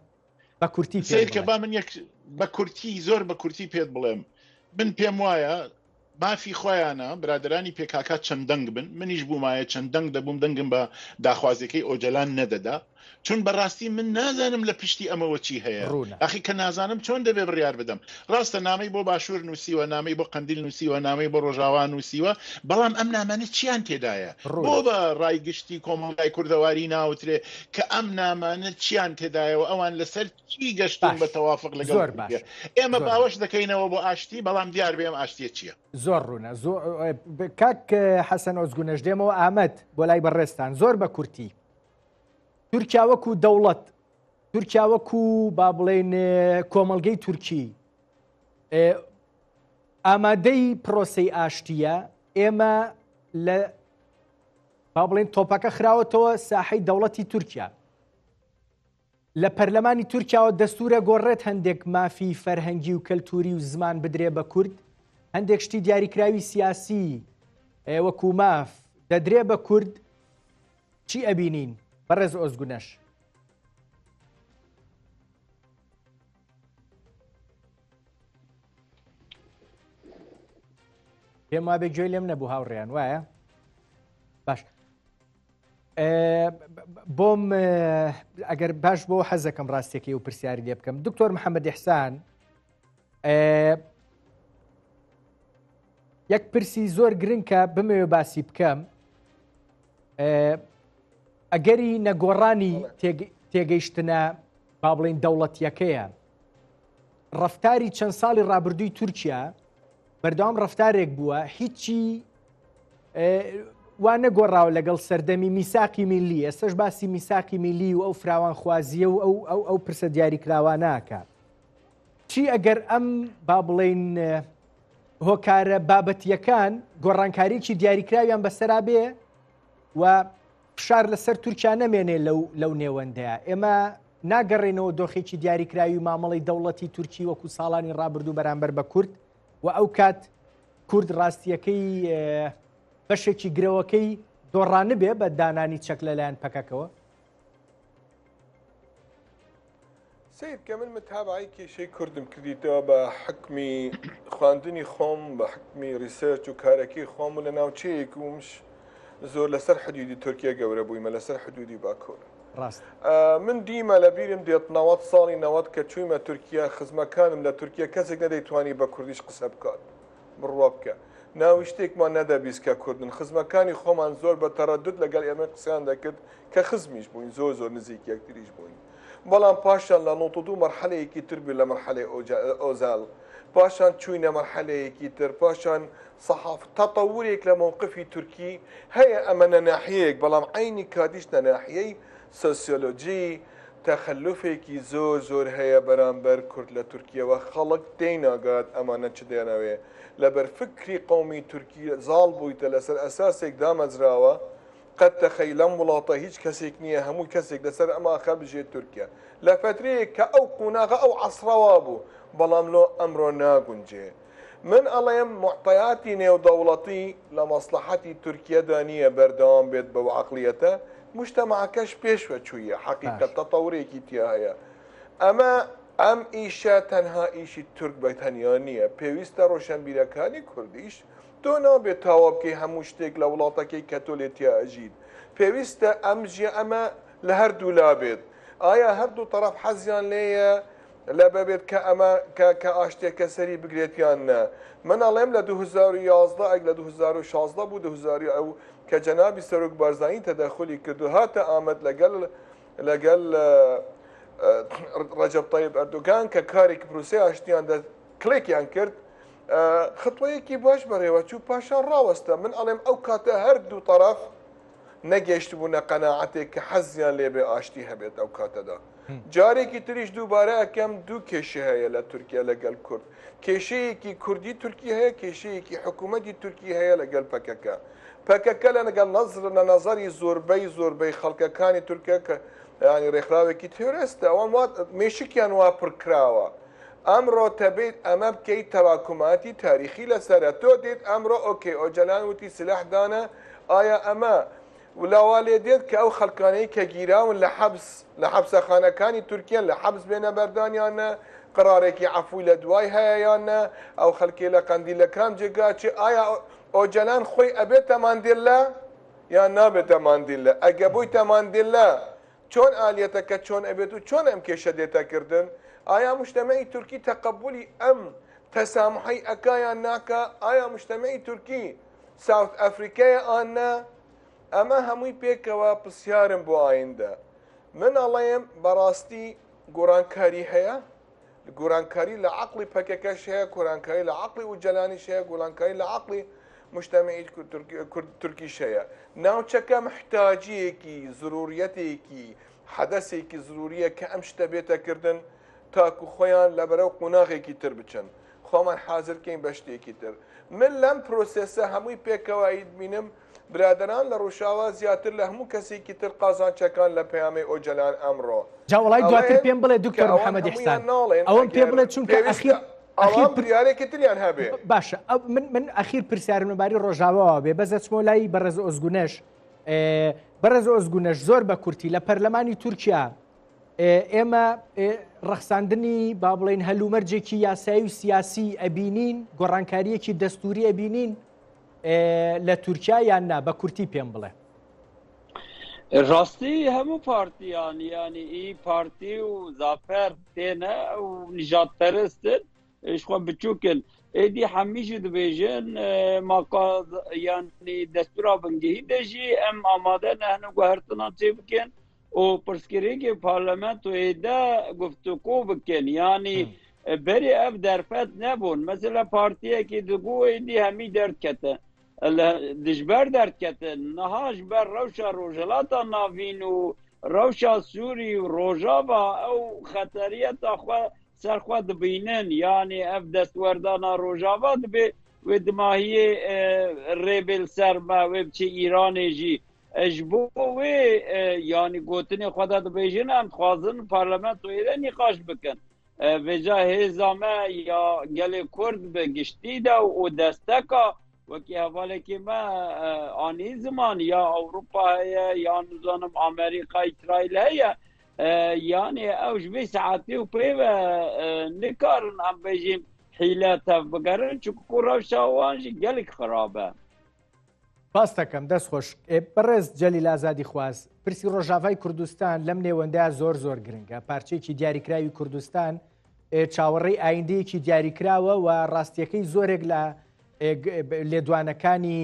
بە کورتی سیرکە با من بە کورتی زۆر بە کورتی پێت بڵێم. من پێم وایە مافی خۆیانە برادرانی پێکاکات چەند دەنگ بن، منیش بوومایە چەند دەنگ دەبووم دەنگم بە داخوازەکەی ئۆجەلان نەدەدا، چون بەڕاستی من نازانم لە پشتی ئەمەوە چی هەیە. ئەخی کە نازانم چۆن دەبێ بڕیار بدەم. ڕاستە نامەی بۆ باشوور نووسیوە، نامەی بۆ قەندیل نووسیوە، نامەی بۆ ڕۆژاوا نووسیوە، بەڵام ئەم نامانە چیان تێدایە؟ بۆ بە ڕایگشتی کۆمەڵگای کوردەواری ناوترێ کە ئەم نامانە چیان تێدایەوە، ئەوان لەسەر چی گەشتون بە تەوافق لەگەڵ ئێمە باوەش دەکەینەوە بۆ ئاشتی، بەڵام دیار بێم ئاشتیە چییە؟ زۆر ڕوونە. کاک حەسەن ئۆزگونەش دێمەوە ئامەد بۆ لای بەڕێستان زۆر بە کورتی. تورکیا وەکو دەوڵەت، تورکیا وەکو با بڵێن کۆمەڵگەی تورکی ئامادەی پرۆسەی ئاشتیە. ئێمە لە با بڵێن تۆپەکە خراوەتەوە ساحەی دەوڵەتی تورکیا. لە پەرلەمانی تورکیاوە دەستورە گۆڕێت هەندێک مافی فەرهەنگی و کەلتوری و زمان بدرێ بە کورد، هەندێک شتی دیاریکراوی سیاسی وەکو ماف دەدرێ بە کورد. چی ئەبینین؟ بەڕێز ئۆزگونەش. پێم وابێ گوێ لێم نەبوو هاوڕێیان وایە؟ باش بۆم ئەگەر باش بۆ حەزەکەم ڕاستێکی و پرسیاری لێ بکەم. دکتۆر محەممەد ئیحسان، یەک پرسی زۆر گرنگکە بمەوێ باسی بکەم، ئەگەری نەگۆڕانی تێگەیشتنە با بڵێن دەوڵەتیەکەیە، ڕەفتاری چەند ساڵی ڕابردووی تورکیا بەردەوام ڕەفتارێک بووە هیچی وان نەگۆڕاوە لەگەڵ سەردەمی میساقی میلی. ئێستش باسی میساقی میلی و ئەو فراوانخوازیە و ئەو پرسە دیاریکراوە ناکە. چی ئەگەر ئەم با بڵێن هۆکارە بابەتیەکان گۆڕانکاریی دیاریکراویان بەسەرا بێ و فشار لەسەر تورکیا نەمێنێ لەو نێوەندەیە، ئێمە ناگەڕێنەوە دۆخێکی دیاریکراوی مامەڵی دەوڵەتی تورکی وەکو ساڵانی ڕابردوو بەرامبەر بە کورد و ئەو کات کورد ڕاستیەکەی بەشێکی گرەوەکەی دۆڕانە بێ بە دانانی چەک لەلایەن پەکەکەوە. سید کە من متابعی کێشەی کوردم کردیتەوە بە حکمی خواندنی خۆم، بە حکمی ریسرچ و کارەکەی خۆم و لە ناوچەیەک ومش زۆر لەسەر حدودی تورکیا گەورە بوویمە، لەسەر حدودی باکوور. من دیمە لە بیرم دێت 90 ساڵی 90 کە چوویمە تورکیا، خزمەکانم لە تورکیا کەسێک نەدەیتوانی بە کوردیش قسە بکات، بڕوا بکە، ناوی شتێکمان نەدەبیست کە کوردن. خزمەکانی خۆمان زۆر بە تەرەدد لەگەڵ ئێمە قسەیان دەکرد کە خزمیش بووین، زۆر نزیک یەکتریش بووین. بەڵام پاشان لە 92 مەرحەلەیەکی تر بوو لە مەرحەلەی ئۆزال، پاشان چووینە مەرحەلەیەکی تر، پاشان تەطەورێک لە مووقفی تورکی هەیە. ئەمە نەناحیەیەک، بەڵام عینی کاتیش نەناحیەی سۆسیۆلۆجی، تەخەلوفێکی زۆر هەیە بەرامبەر کورد لە تورکیەوە خەڵک دەیناگات ئەمانە چ دێنەوێ لەبەر فکری قومی تورکی زاڵ بوویتە لەسەر ئەساسێک دامەزراوە قەت تەخەی لەم وڵاتە هیچ کەسێک نییە هەموو کەسێک لەسەر ئەماخە بژێت تورکیا لە فترەیەک کە ئەو قوناغە ئەو عەسڕەوا بوو بەڵام لۆ ئەمڕۆ ناگونجێ من ئەڵێم معطیاتی نێودەوڵەتی لە مەسلحەتی تورکیەدا نییە بەردەوام بێت بەو عەقلیەتە مجتەمەعەکەش پێشوە چوویە حەقیقەت تەتەورێکی تیا هەیە ئەمە ئەم ئیشە تەنها ئیشی تورک بە تەنیا نییە پێویستە ڕۆشنبیرەکانی کوردیش تۆ نابێت تاوا بکەی هەموو شتێک لە وڵاتەکەی کە تۆ لێ تیا ئەژید پێویستە ئەمە لە هەردوو لا بێت ئایا هەردوو تەرەف حەزیان لێیە لە بەبێت کە ئەمە کە ئاشتێکە سەری بگرێتیان نە من ئەڵێم لە 2011 ئەک لە 2016 بوو 2000 ئەو کە جەنابی سەرۆک بارزانانی تەدەخلی کردو هاتە ئامەد لەگەڵ ڕەجەب تەیب ئەردۆگان کە کارێکی پرۆسەی ئاشتیان کلێکیان کرد خطوەیەکی باش بەڕێوە چوو پاشان ڕاوەستە من ئەڵێم ئەو کاتە هەردوو تەرەف نەگەیشت بوونە قەناعەتێک کە حەزیان لێبێ ئاشتی هەبێت ئەو کاتەدا جارێکی تریش دووبارە ئەکەم دوو کێشە هەیە لە تورکیا لەگەڵ کورد کێشەیەکی کوردی تورکی هەیە کێشەیەکی حکوومەتی تورکی هەیە لەگەڵ پەکەکە لەگەڵ لە نەزەری زۆربەی خەڵکەکانی تورکیا کە ینی ڕێکخراوێکی تێرەستە ئەوان مێشکیان وا پڕکراوە ئەمڕۆ تەبێت ئەمە بکەیت تەواکوماتی تاریخی لەسرە تۆ دێت ئەمڕۆ ئۆکێ ئۆجەلان وتی سلاحدانە ئایا ئەمە ولاوا لێ دێت کە ئەو خەڵکانەی کە گیراون لە حەبسەخانەکانی تورکیان لە حەبس بێنە بەردانیانە قرارێکی عەفوی لە دوای هەیە یانە ئەو خەڵکێ لە قەندیلەکان جێگاچێ ئایا ئۆجەلان خۆی ئەبێتە ماندێلە یان نابێتە ماندێلە ئەگە بوویتە ماندێلە چۆن ئالەتەکە چۆن ئەبێت و چۆن ئەم کێشە دێتەکردن ئایا مجتەمەی تورکی تەقبولی ئەم تەسامحی ئەکایان ناکە ئایا مجتەمەی تورکی ساوت ئەفریقایە ئانە ئەمە هەمووی پێکەوە پرسیارم بۆ ئایندە من ئەڵێم بەڕاستی گۆڕانکاری هەیە گۆڕانکاری لە عەقڵی پەکەکەش هەیە گۆڕانکاری لە عەقڵی وجەلانیش هەیە گۆڕانکاری لە عەقڵی مجتەمەی تورکیش هەیە ناوچەکە محتاجیەکی ضروریەتێکی حەدەسێکی ضروریە کە ئەم شتە بێتەکردن تاکو خۆیان لە بەرەو قوناغێکی تر بچن خۆمان حازرکەین بە شتێکی تر من لەم پرۆسێسە هەمووی پێکەوە بینم برادران لە ڕۆژاوا زیاتر لە هەموو کەسێکی تر قازانچەکان لە پەیامی ئۆجەلان ئەمڕۆ جاوەڵای دواتر پێم بڵێ دکتۆر محەممەد ئیحسان ئەوەم پێ بڵێت چونکە ئەخیر پریارێکی تریان هەبێ باشە من ئەخیر پرسیارم لەباری ڕۆژاواوە بێ بەزە چمۆ لای بەڕێز ئۆزگونەش بەڕێز ئۆزگونەش زۆر بە کورتی لە پەرلەمانی تورکیا ئێمە ڕەخساندنی با بڵێن هەلومەرجێکی یاسایی و سیاسی ئەبینین گۆڕانکاریەکی دەستوری ئەبینین لە تورکیا یان نا بە کورتی پێم بڵێ ڕاستی هەموو پارتیان ینی ئی پارتی و زافەر تێنە و نیژادپەرستن خۆ بچووکن ئێدی هەمیشی دەبێژن ینی دەستورا بنگهی دەژی ئەم ئامادە نەهنە گوهرتنان چێ بکەن و پرسکرێکی پارلەمەنت و ئێدا گفتوگۆ بکەن ینی بەری ئەف دەرفەت نەبوون مەسەلا پارتیەکی دەگو ئێدی هەمی دەردکەتە دژبەر دەردکەتن نەهاش بەر ڕەوشە ڕۆژهەڵاتە ناوین و ڕەوشە سووری و ڕۆژاوە ئەو خەتەریەتە سەرخوا دبینن ینی ئەف دەستوەردانە ڕۆژاوا دەبێ وێ دماهیە ڕێبێل سەرمە وێ بچی ئیرانێژی ji bo wê yanî gotinê xwe de dibêjin em dixwazin parlamentoyê de nîqaş bikin vêca hêza me ya gelê Kurd bi giştî de û desteka wekî hevalekê me anî ziman ya Ewropa heye ya nizanim Amerîka İsraîl heye yanî ew ji vê saetê û pêve nikarin em bêjin hîle tev bigerin çuku rewşa wan jî gelek xirab e باس دەکەم دەست خۆش بەڕێز جەلیل ئازادی خواست پرسی ڕۆژاوای کوردستان لەم نێوەندەیە زۆر گرنگە پارچەیەکی دیاریکراوی کوردستان چاوەڕێی ئایندەیەکی دیاریکراوە و ڕاستیەکەی زۆرێک لە لێدوانەکانی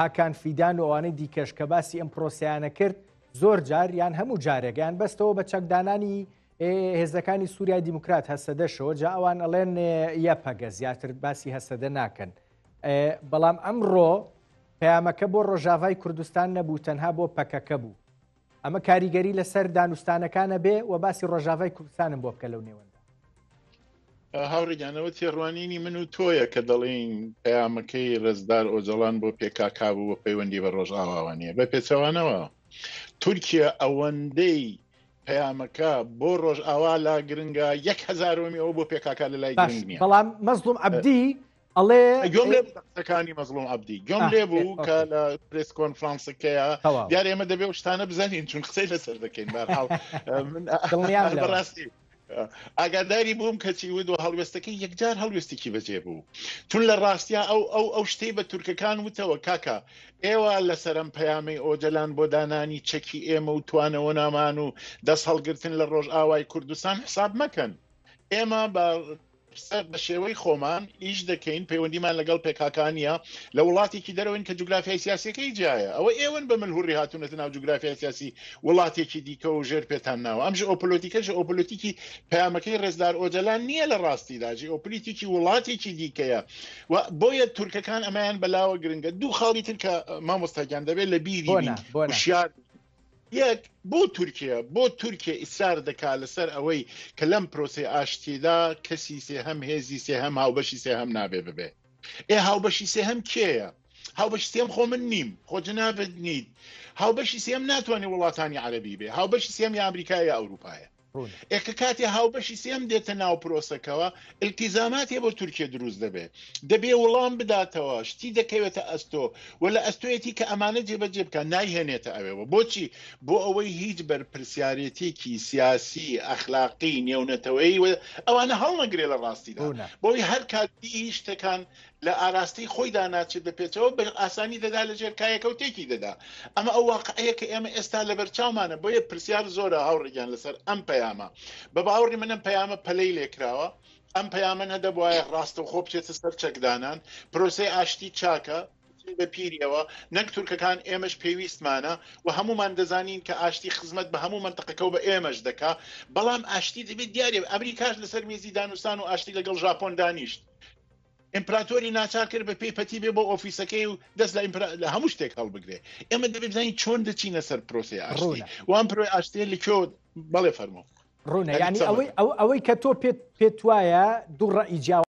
هاکان فیدان و ئەوانەی دیکەش کە باسی ئەم پرۆسیانە کرد زۆر جار یان هەموو جارێکیان بەستەوە بە چەکدانانی هێزەکانی سووریا دیموکرات هەسەدەشەوە جا ئەوان ئەڵێن یەپەگە زیاتر باسی هەسەدە ناکەن بەڵام ئەمڕۆ پەیامەکە بۆ ڕۆژاوای کوردستان نەبوو تەنها بۆ پەکەکە بوو ئەمە کاریگەری لەسەر دانوستانەکانە بێ و باسی ڕۆژاوای کوردستانم بۆ بکە لەو نێوەندا. هاوڕێگیانەوە تێڕوانینی من و تۆیە کە دەڵێن پەیامەکەی ڕێزدار ئۆجەڵان بۆ پێکاکا بوو بە پەیوەندی بە ڕۆژئاواوانیە بە پێچەوانەوە تورکیا ئەوەندەی پەیامەکە بۆ ڕۆژئاوا لا گرنگە 1000 ئەوە بۆ پێکاکا لە لای گرنگ نییە. بەڵام مەزلوم عەبدی ئەڵێ گوێم لێ قسەکانی مەزلوم عەبدی گوێم لێ بوو کە لە پرێس کۆنفرانسەکەیە دیارە ئێمە دەبێ شتانە بزانین چون قسەی لەسەر دەکەین بەرحاڵ بەڕاستی ئاگاداری بووم کەچی ود و هەڵوێستەکەی یەکجار هەڵوێستێکی بەجێ بوو چون لە ڕاستیا ئەو شتەی بە تورکەکان وتەوە کاکە ئێوە لە سەرم پەیامەی ئۆجەلان بۆ دانانی چەکی ئێمە و توانەوە نامان و دەست هەڵگرتن لە ڕۆژئاوای کوردستان حساب مەکەن ئێمە بە شێوەی خۆمان ئیش دەکەین پەیوەندیمان لەگەڵ پێکاکانیە لە وڵاتێکی دەرەوەین کە جوگرافیای سیاسیەکەی جایە ئەوە ئێوەن بە ملهوڕی هاتوونەتە ناو جوگرافیای سیاسی وڵاتێکی دیکە و ژێر پێتان ناوە ئەمژ ئۆپۆلیتیکەش ئۆپۆلیتیکی پەیامەکەی ڕێزدار ئۆجەلان نییە لە ڕاستیداژی ئۆپۆلیتیکی وڵاتێکی دیکەیە و بۆیە تورکەکان ئەمایان بەلاوە گرنگە دوو خاڵی تر کە مامۆستاگیان دەبێت لە بیری شیار یەک بۆ تورکیا ئیسار دەکا لەسەر ئەوەی کە لەم پرۆسی ئاشتیدا کەسی سێهەم هێزی سێهەم هاوبەشی سێهەم نابێ ببێ هاوبەشی سێهەم کێیە هاوبەشی سێم خۆ من نیم خۆ جنابت نید هاوبەشی سێم ناتوانێت وڵاتانی عەرەبی بێ هاوبەشی سێم یا ئەمریکای یا ئەوروپایە ئێکە کاتێ هاوبەشی سێم دێتە ناو پرۆسەکەەوە ئیلتیزاماتی بۆ تورکیا دروست دەبێ وەڵام بداتەوە شتی دەکەوێتە ئەستۆ و لە ئەستۆیەتی کە ئەمانە جێبەجێ بکە نایهێنێتە ئەوێەوە بۆچی بۆ ئەوەی هیچ بەرپرسیارەتێکی سیاسی ئەخلاقی نێونەتەوەی ئەوانە هەڵنەگرێ لە ڕاستیدا بۆی هەر کاتی شتەکان لە ئاراستی خۆی داناچێت بپێتەوە بە ئاسانی دەدا لە ژێرکایەکە و تێکی دەدا ئەمە ئەو واقعەیە کە ئێمە ئێستا لەبەر چاومانە بۆیە پرسیار زۆرە هاوڕێگیان لەسەر ئەم پەیامە بە باوەڕی منم پەیامە پەلەی لێکراوە ئەم پەیامە نەدە وایە ڕاستە و خۆ بچێتە سەر چەکدانان پرۆسەی ئاشتی چاکە بە پیریەوە نەک تورکەکان ئێمەش پێویستمانە و هەمومان دەزانین کە ئاشتی خزمەت بە هەموو منتەقەکە و بە ئێمەش دەکا بەڵام ئاشتی دەبێت دیارێ ئەمریکاش لەسەر میزی دانوستان و ئاشتی لەگەڵ ژاپۆن دانیشت ئیمپراتۆری ناچار کرد بە پێی پەتی بێ بۆ ئۆفیسەکەی و دەست لە هەموو شتێک هەڵبگرێ ئێمە دەبێت بزانین چۆن دەچینە سەر پرۆسی ئاشتی وان پرۆی ئاشتی لەکوێ بەڵێ فەرمۆ ڕوونە یعنی ئەوەی کە تۆ پێت وایە دوو ڕەئی جیاواز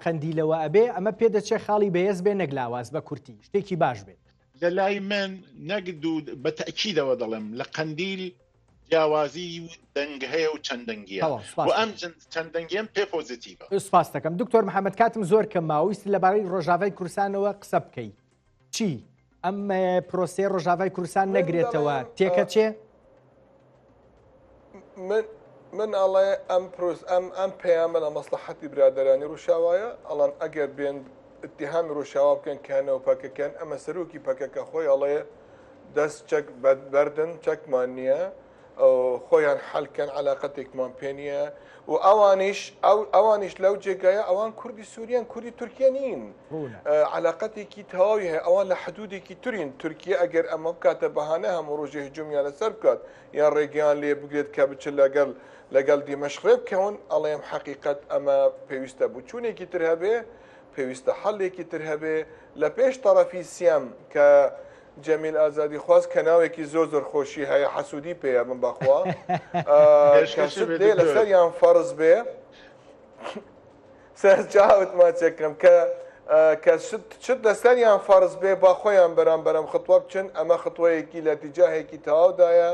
قەندیلەوە ئەبێ ئەمە پێدەچێ خاڵی بەهێز بێ نەگلاواز بە کورتی شتێکی باش بێت لە لای من نەگدو بە تەکیدەوە دەڵێم لە قەندیل جیاوازی دەنگ هەیە و چەندەنگیە و ئەم چەندەنگیان پێ پۆزیتیڤە. سپاس دەکەم دکتۆر محەممەد کاتم زۆر کەم ماویست لەبارەی ڕۆژاوای کوردستانەوە قسە بکەیت چی ئەم پرۆسێ ڕۆژاوای کوردستان نەگرێتەوە تێکە چێ؟ من ئەڵێ ئەم پەیامە لە مەسلحەتی برادەرانی ڕووشاوایە ئەڵان ئەگەر بێن اتهامی ڕووشاوا بکەن کانەوە پەکەکەن ئەمە سەرۆکی پەکەکە خۆی ئەڵێ دەست چەک بەردن چەکمان نییە خۆیان حەلکەن علاقەتێکمان پێ نییە و ئەوانیش لەو جێگایە ئەوان کوردی سووریان کوردی تورکیا نین علاقەتێکی تەواوی هەیە ئەوان لە حدودێکی تورین تورکیا ئەگەر ئەمە بکاتە بەهانە هەموو ڕۆژێ هجومیان لەسەر بکات یان ڕێگەیان لێ بگرێت کە بچ لەگەڵ دیمەشقێ بکەون ئەڵێم حەقیقەت ئەمە پێویستە بچوونێکی تر هەبێ پێویستە حەڵێکی تر هەبێ لە پێش تەرەفی سیام کە جەمیل ئازادی خواست کە ناوێکی زۆر خۆشی هەیە حەسوودی پێە من بەخوا لەسەریان فەرز بێ سەرجاوت ماچێکم کە شت لەسەریان فەرز بێ با خۆیان بەرامبەرم خطوە بچن ئەمە خطوەیەکی لە تیجاهێکی تەواودایە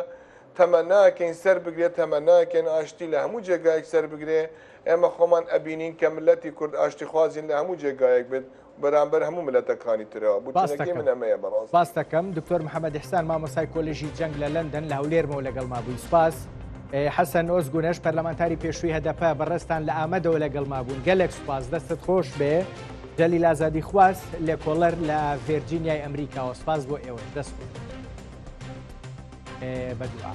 تەمە ناکەین سەر بگرێت تەمە ناکەین ئاشتی لە هەموو جێگایەک سەر بگرێ ئێمە خۆمان ئەبینین کە ملەتی کورد ئاشتی خوازین لە هەموو جێگایەک بێت بەرامبەر هەموو ملەتەکانی ترەوە بوونەکەی من ئەمەیە بەڕاست باس دەکەم دکتۆر محەممەد ئیحسان مامۆستای کۆلێژی جەنگ لە لەندەن لە هەولێرمەوە لەگەڵ مابووی سپاس حەسەن ئۆزگونەش پەرلەمانتاری پێشووی هەدەپە بەڕێستان لە ئامەدەوە لەگەڵ مابوون گەلێک سوپاس دەستت خۆش بێ جەلیل ئازادی خواست لێکۆڵەر لە ڤێرجینیای ئەمریکاوە سپاس بۆ ئێوە دەست بەدوعا